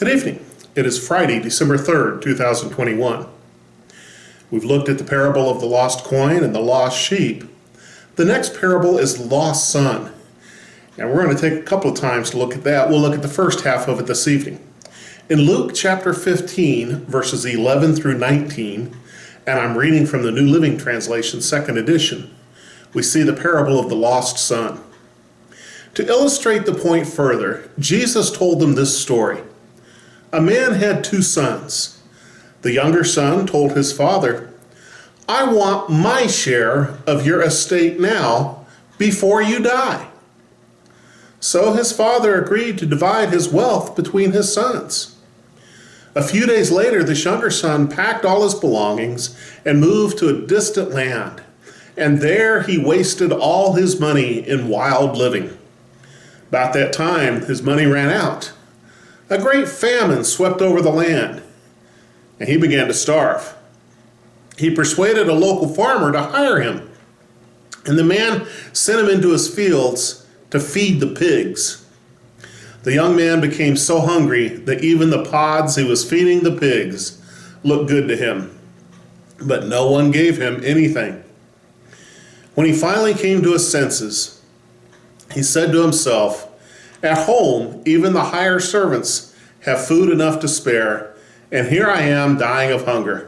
Good evening. It is Friday, December 3rd, 2021. We've looked at the parable of the lost coin and the lost sheep. The next parable is the lost son. And we're going to take a couple of times to look at that. We'll look at the first half of it this evening. In Luke chapter 15, verses 11 through 19, and I'm reading from the New Living Translation, second edition, we see the parable of the lost son. To illustrate the point further, Jesus told them this story. A man had two sons. The younger son told his father, "I want my share of your estate now before you die." So his father agreed to divide his wealth between his sons. A few days later, this younger son packed all his belongings and moved to a distant land. And there he wasted all his money in wild living. About that time, his money ran out. A great famine swept over the land, and he began to starve. He persuaded a local farmer to hire him, and the man sent him into his fields to feed the pigs. The young man became so hungry that even the pods he was feeding the pigs looked good to him, but no one gave him anything. When he finally came to his senses, he said to himself, "At home, even the hired servants have food enough to spare, and here I am dying of hunger.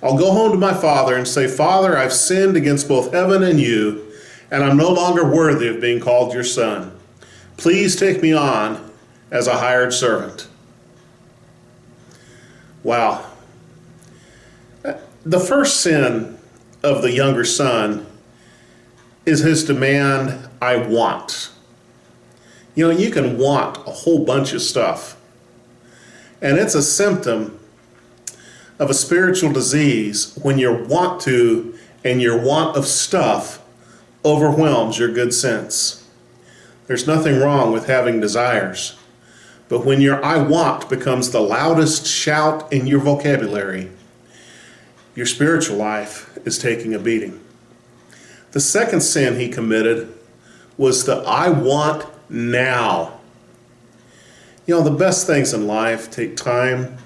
I'll go home to my father and say, 'Father, I've sinned against both heaven and you, and I'm no longer worthy of being called your son. Please take me on as a hired servant.'" Wow. The first sin of the younger son is his demand, "I want." You know, you can want a whole bunch of stuff. And it's a symptom of a spiritual disease when your want to and your want of stuff overwhelms your good sense. There's nothing wrong with having desires. But when your "I want" becomes the loudest shout in your vocabulary, your spiritual life is taking a beating. The second sin he committed was the "I want now." You know, the best things in life take time.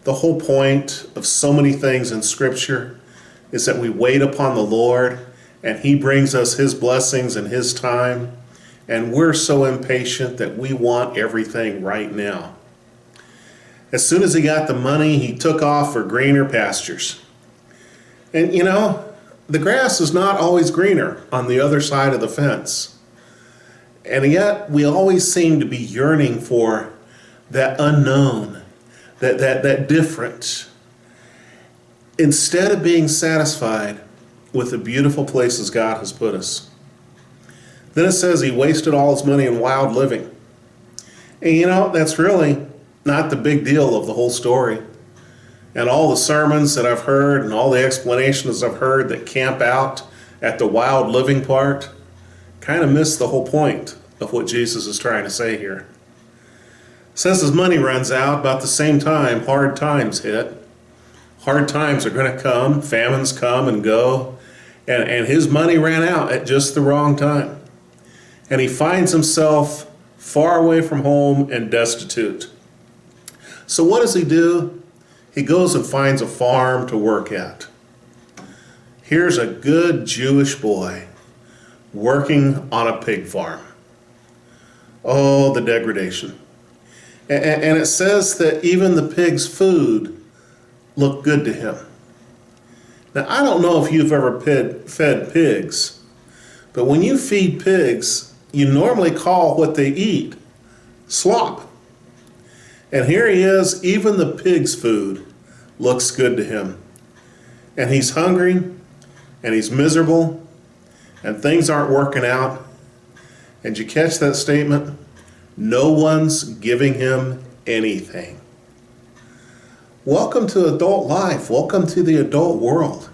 The whole point of so many things in Scripture is that we wait upon the Lord and He brings us His blessings in His time. And we're so impatient that we want everything right now. As soon as he got the money, he took off for greener pastures. And you know, the grass is not always greener on the other side of the fence. And yet we always seem to be yearning for that unknown, that different, instead of being satisfied with the beautiful places God has put us. Then it says he wasted all his money in wild living. And you know, that's really not the big deal of the whole story. And all the sermons that I've heard and all the explanations I've heard that camp out at the wild living part kind of miss the whole point of what Jesus is trying to say here. Since his money runs out, about the same time hard times hit. Hard times are going to come, famines come and go, and his money ran out at just the wrong time. And he finds himself far away from home and destitute. So what does he do? He goes and finds a farm to work at. Here's a good Jewish boy working on a pig farm. Oh, the degradation. And it says that even the pig's food looked good to him. Now, I don't know if you've ever fed pigs, but when you feed pigs, you normally call what they eat slop. And here he is, even the pig's food looks good to him. And he's hungry, and he's miserable, and things aren't working out. And you catch that statement? No one's giving him anything. Welcome to adult life. Welcome to the adult world.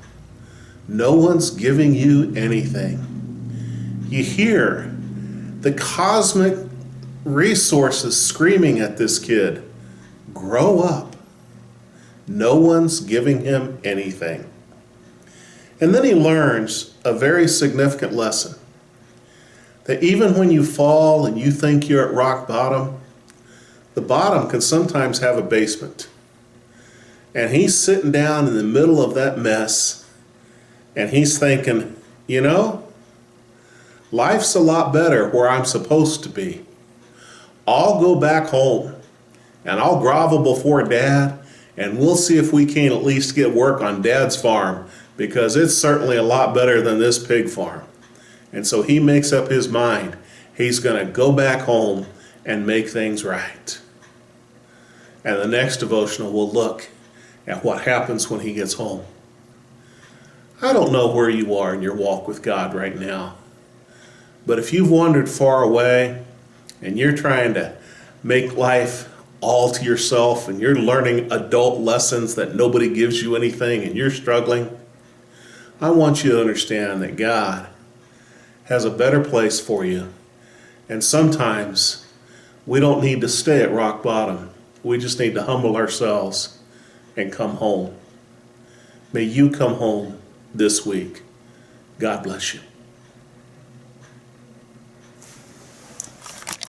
No one's giving you anything. You hear the cosmic resources screaming at this kid, grow up. No one's giving him anything. And then he learns a very significant lesson. That even when you fall and you think you're at rock bottom, The bottom can sometimes have a basement. And he's sitting down in the middle of that mess, and he's thinking, you know, life's a lot better where I'm supposed to be. I'll go back home, and I'll grovel before Dad, and we'll see if we can't at least get work on Dad's farm, because it's certainly a lot better than this pig farm. And so he makes up his mind. He's going to go back home and make things right. And the next devotional will look at what happens when he gets home. I don't know where you are in your walk with God right now, but if you've wandered far away and you're trying to make life all to yourself and you're learning adult lessons that nobody gives you anything and you're struggling, I want you to understand that God has a better place for you. And sometimes we don't need to stay at rock bottom. We just need to humble ourselves and come home. May you come home this week. God bless you.